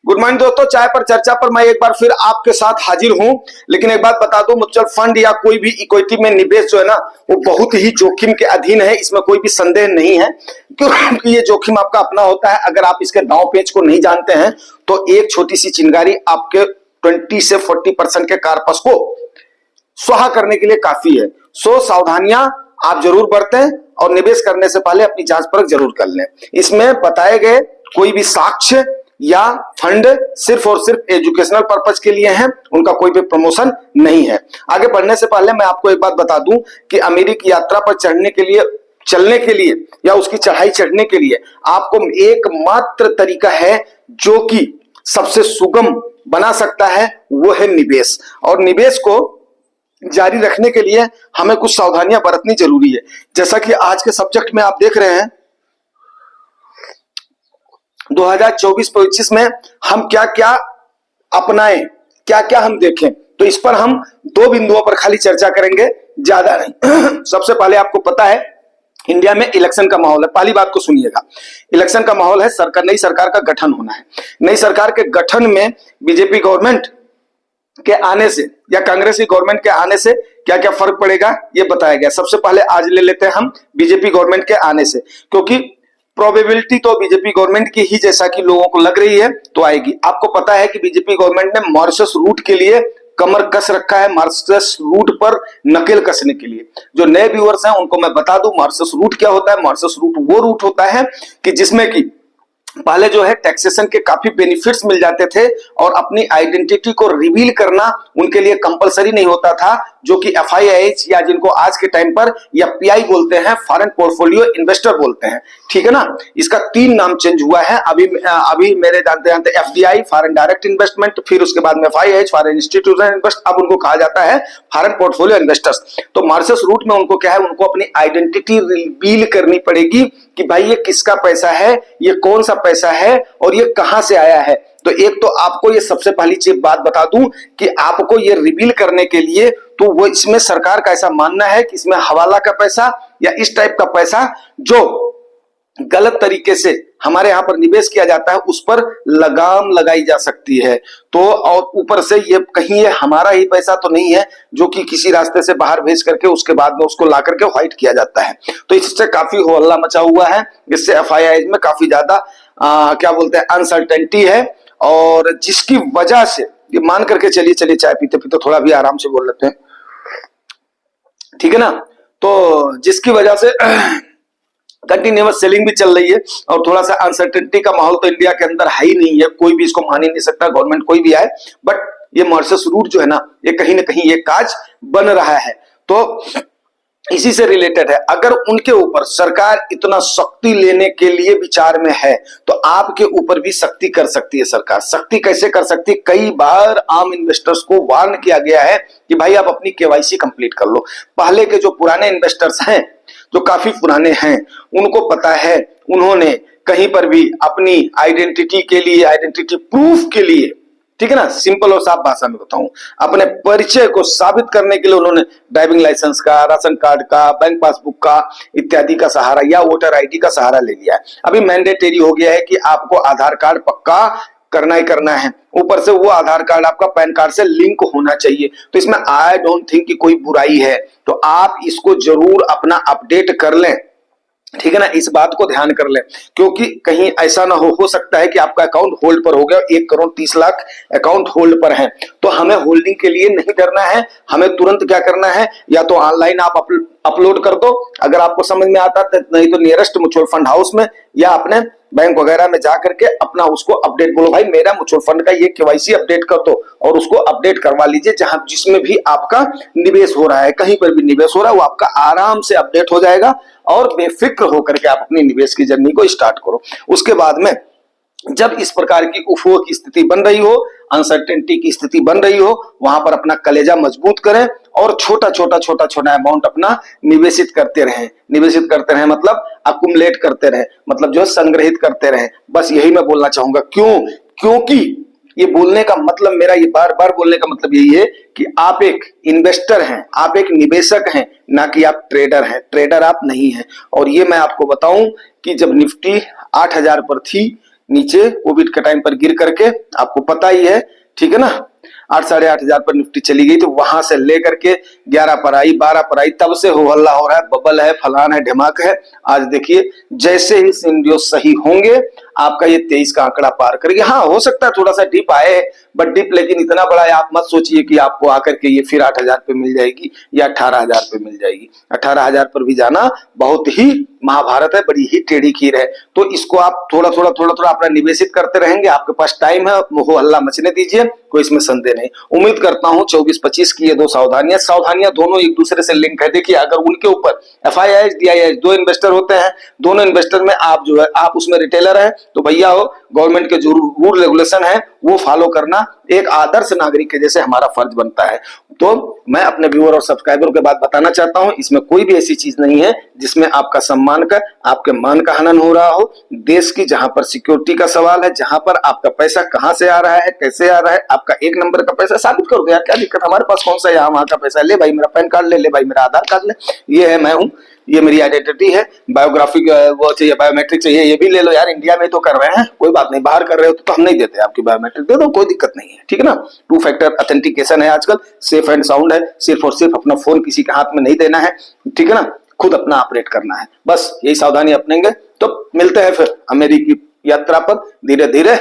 Good morning दोस्तों, चाय पर चर्चा पर मैं एक बार फिर आपके साथ हाजिर हूं। लेकिन एक बात बता दूं, म्यूचुअल फंड या कोई भी इक्विटी में निवेश जो है ना, वो बहुत ही जोखिम के अधीन है। इसमें कोई भी संदेह नहीं है, क्योंकि ये जोखिम आपका अपना होता है। अगर आप इसके दांव पेच को नहीं जानते हैं तो एक छोटी सी चिंगारी आपके 20 से 40% के कार्पस को स्वाहा करने के लिए काफी है। सो सावधानियां आप जरूर बरतें और निवेश करने से पहले अपनी जांच परख जरूर कर लें। इसमें बताए गए कोई भी साक्ष्य या फंड सिर्फ और सिर्फ एजुकेशनल पर्पज के लिए हैं, उनका कोई भी प्रमोशन नहीं है। आगे बढ़ने से पहले मैं आपको एक बात बता दूं कि अमेरिकी यात्रा पर चलने के लिए या उसकी चढ़ाई चढ़ने के लिए आपको एकमात्र तरीका है जो कि सबसे सुगम बना सकता है, वो है निवेश। और निवेश को जारी रखने के लिए हमें कुछ सावधानियां बरतनी जरूरी है। जैसा कि आज के सब्जेक्ट में आप देख रहे हैं, 2024-25 में हम क्या क्या अपनाएं, क्या क्या हम देखें, तो इस पर हम दो बिंदुओं पर खाली चर्चा करेंगे, ज्यादा नहीं। सबसे पहले आपको पता है इंडिया में इलेक्शन का माहौल है। पहली बात को सुनिएगा, इलेक्शन का माहौल है, नई सरकार का गठन होना है। नई सरकार के गठन में बीजेपी गवर्नमेंट के आने से या कांग्रेस की गवर्नमेंट के आने से क्या क्या फर्क पड़ेगा, ये बताया गया। सबसे पहले आज ले लेते हैं हम बीजेपी गवर्नमेंट के आने से, क्योंकि प्रोबेबिलिटी तो बीजेपी गवर्नमेंट की ही जैसा कि लोगों को लग रही है तो आएगी। आपको पता है कि बीजेपी गवर्नमेंट ने मॉरिशस रूट के लिए कमर कस रखा है, मॉरिशस रूट पर नकेल कसने के लिए। जो नए व्यूअर्स हैं उनको मैं बता दूं मॉरिशस रूट क्या होता है। मॉरिशस रूट वो रूट होता है कि जिसमें कि पहले जो है टैक्सेशन के काफी बेनिफिट्स मिल जाते थे और अपनी आइडेंटिटी को रिवील करना उनके लिए कंपलसरी नहीं होता था, जो कि FIIH या जिनको आज के टाइम पर FPI बोलते हैं, फॉरेन पोर्टफोलियो इन्वेस्टर बोलते हैं, ठीक है ना। इसका 3 नाम चेंज हुआ है अभी मेरे जानते जानते FDI फॉरेन डायरेक्ट इन्वेस्टमेंट, फिर उसके बाद में FIIH फॉरेन इंस्टीट्यूशनल इन्वेस्ट, अब उनको कहा जाता है फॉरेन पोर्टफोलियो इन्वेस्टर्स। तो मॉरिशस रूट में उनको क्या है, उनको अपनी आइडेंटिटी रिवील करनी पड़ेगी कि भाई ये किसका पैसा है, ये कौन सा पैसा है और ये कहां से आया है। तो एक तो आपको ये सबसे पहली चीज बात बता दूं कि आपको ये रिवील करने के लिए तो वो इसमें सरकार का ऐसा मानना है कि इसमें हवाला का पैसा या इस टाइप का पैसा जो गलत तरीके से हमारे यहां पर निवेश किया जाता है उस पर लगाम लगाई जा सकती है। तो और ऊपर से ये कहीं ये हमारा ही पैसा तो नहीं है जो कि किसी रास्ते से बाहर भेज करके उसके बाद में उसको ला करके व्हाइट किया जाता है। तो इससे काफी हल्ला मचा हुआ है, इससे FIIH में काफी ज्यादा क्या बोलते हैं अनसर्टेनिटी है, और जिसकी वजह से ये मान करके चलिए चाय पीते पीते थोड़ा भी आराम से बोल लेते हैं, ठीक है ना। तो जिसकी वजह से कंटिन्यूअस सेलिंग भी चल रही है और थोड़ा सा अनसर्टेनिटी का माहौल तो इंडिया के अंदर है ही नहीं है, कोई भी इसको मान ही नहीं सकता, गवर्नमेंट कोई भी आए। बट ये मॉरिशस रूट जो है ना, ये कहीं ना कहीं ये काज बन रहा है। तो इसी से रिलेटेड है, अगर उनके ऊपर सरकार इतना सख्ती लेने के लिए विचार में है तो आपके ऊपर भी सख्ती कर सकती है सरकार। सख्ती कैसे कर सकती है, कई बार आम इन्वेस्टर्स को वार्न किया गया है कि भाई आप अपनी KYC कंप्लीट कर लो। पहले के जो पुराने इन्वेस्टर्स हैं, जो काफी पुराने हैं, उनको पता है, उन्होंने कहीं पर भी अपनी आइडेंटिटी के लिए, आइडेंटिटी प्रूफ के लिए, ठीक है ना, सिंपल और साफ भाषा में बताऊं, अपने परिचय को साबित करने के लिए उन्होंने ड्राइविंग लाइसेंस का, राशन कार्ड का, बैंक पासबुक का इत्यादि का सहारा या वोटर ID का सहारा ले लिया है। अभी मैंडेटरी हो गया है कि आपको आधार कार्ड पक्का करना ही करना है, ऊपर से वो आधार कार्ड आपका पैन कार्ड से लिंक होना चाहिए। तो इसमें आई डोंट थिंक कि कोई बुराई है, तो आप इसको जरूर अपना अपडेट कर लें, ठीक है ना, इस बात को ध्यान कर लें, क्योंकि कहीं ऐसा ना हो सकता है कि आपका अकाउंट होल्ड पर हो गया, 1,30,00,000 अकाउंट होल्ड पर है। तो हमें होल्डिंग के लिए नहीं करना है, हमें तुरंत क्या करना है, या तो ऑनलाइन आप अपलोड कर दो अगर आपको समझ में आता है, नहीं तो नियरेस्ट म्यूचुअल फंड हाउस में या अपने बैंक वगैरह में जाकर के अपना उसको अपडेट, बोलो भाई मेरा म्यूचुअल फंड का ये KYC अपडेट कर दो, और उसको अपडेट करवा लीजिए। जहां जिसमें भी आपका निवेश हो रहा है, कहीं पर भी निवेश हो रहा है, वो आपका आराम से अपडेट हो जाएगा और बेफिक्र होकर के आप अपनी निवेश की जर्नी को स्टार्ट करो। उसके बाद में जब इस प्रकार की उफो की स्थिति बन रही हो, अनसर्टेनिटी की स्थिति बन रही हो, वहां पर अपना कलेजा मजबूत करें और छोटा छोटा अमाउंट अपना निवेशित करते रहें, मतलब अकुमुलेट करते रहें, मतलब जो है संग्रहित करते रहें। बस यही मैं बोलना चाहूंगा। क्योंकि ये बोलने का मतलब, मेरा ये बार बार बोलने का मतलब यही है कि आप एक इन्वेस्टर हैं, आप एक निवेशक हैं, ना कि आप ट्रेडर हैं। ट्रेडर आप नहीं हैं। और ये मैं आपको बताऊं कि जब निफ्टी 8,000 पर थी नीचे कोविड के टाइम पर गिर करके, आपको पता ही है, ठीक है ना, 8 साढ़े 8 हजार पर निफ्टी चली गई। तो वहां से लेकर के 11 पर आई, 12 पर आई, तब से हो हल्ला हो रहा है, बबल है, फलान है, ढिमाक है। आज देखिए जैसे ही सिनेरियो सही होंगे आपका ये 23 का आंकड़ा पार करेगी। हाँ, हो सकता है थोड़ा सा डिप आए, बट डिप लेकिन इतना बड़ा है, आप मत सोचिए कि आपको आकर के ये फिर 8,000 पे मिल जाएगी या 18,000 पे मिल जाएगी। 18,000 पर भी जाना बहुत ही महाभारत है, बड़ी ही टेढ़ी खीर है। तो इसको आप थोड़ा थोड़ा अपना निवेशित करते रहेंगे, आपके पास टाइम है, हो हल्ला मचने दीजिए, कोई इसमें संदेह नहीं। उम्मीद करता हूं 24-25 की ये दो सावधानियां दोनों एक दूसरे से लिंक है। देखिए अगर उनके ऊपर FIIs DIIs दो इन्वेस्टर होते हैं, दोनों इन्वेस्टर में आप जो है आप उसमें रिटेलर है, तो भैया हो गवर्नमेंट के जो रूल रेगुलेशन है वो फॉलो करना एक आदर्श नागरिक के जैसे हमारा फर्ज बनता है। तो मैं अपने व्यूअर और सब्सक्राइबर के बात बताना चाहता हूं, इसमें कोई भी ऐसी चीज नहीं है जिसमें आपका सम्मान का, आपके मान का हनन हो रहा हो। देश की जहां पर सिक्योरिटी का सवाल है, जहां पर आपका पैसा कहां से आ रहा है, कैसे आ रहा है, आपका एक नंबर का पैसा साबित करो यार, क्या दिक्कत, हमारे पास कौन सा यहाँ वहां का पैसा है, ले भाई मेरा पैन कार्ड ले भाई मेरा आधार कार्ड ले, ये है मैं हूं, ये मेरी आइडेंटिटी है, बायोग्राफिक वो चाहिए, बायोमेट्रिक चाहिए, ये भी ले लो यार, इंडिया में तो कर रहे हैं, कोई बात नहीं, बाहर कर रहे हो तो हम नहीं देते, आपकी बायोमेट्रिक दे दो, कोई दिक्कत नहीं है, ठीक है ना। 2 फैक्टर ऑथेंटिकेशन है आजकल, सेफ एंड साउंड है, सिर्फ और सिर्फ अपना फोन किसी के हाथ में नहीं देना है, ठीक है ना, खुद अपना ऑपरेट करना है, बस यही सावधानी अपनेंगे तो मिलते हैं फिर अमेरिकी यात्रा पर, धीरे धीरे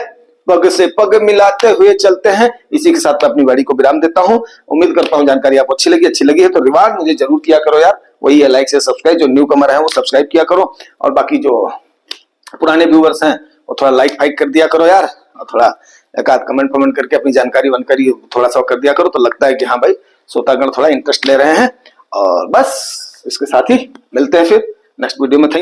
पग से पग मिलाते हुए चलते हैं। इसी के साथ मैं अपनी वाणी को विराम देता हूं। उम्मीद करता हूं जानकारी आपको अच्छी लगी है तो रिवार्ड मुझे जरूर किया करो यार, वही है लाइक से सब्सक्राइब, जो न्यू कमर है वो सब्सक्राइब किया करो, और बाकी जो पुराने व्यूवर्स हैं वो थोड़ा लाइक फाइक कर दिया करो यार, और थोड़ा एक आध कमेंट करके अपनी जानकारी वनकारी थोड़ा सा कर दिया करो, तो लगता है कि हाँ भाई श्रोतागण थोड़ा इंटरेस्ट ले रहे हैं। और बस इसके साथ ही मिलते हैं फिर नेक्स्ट वीडियो में।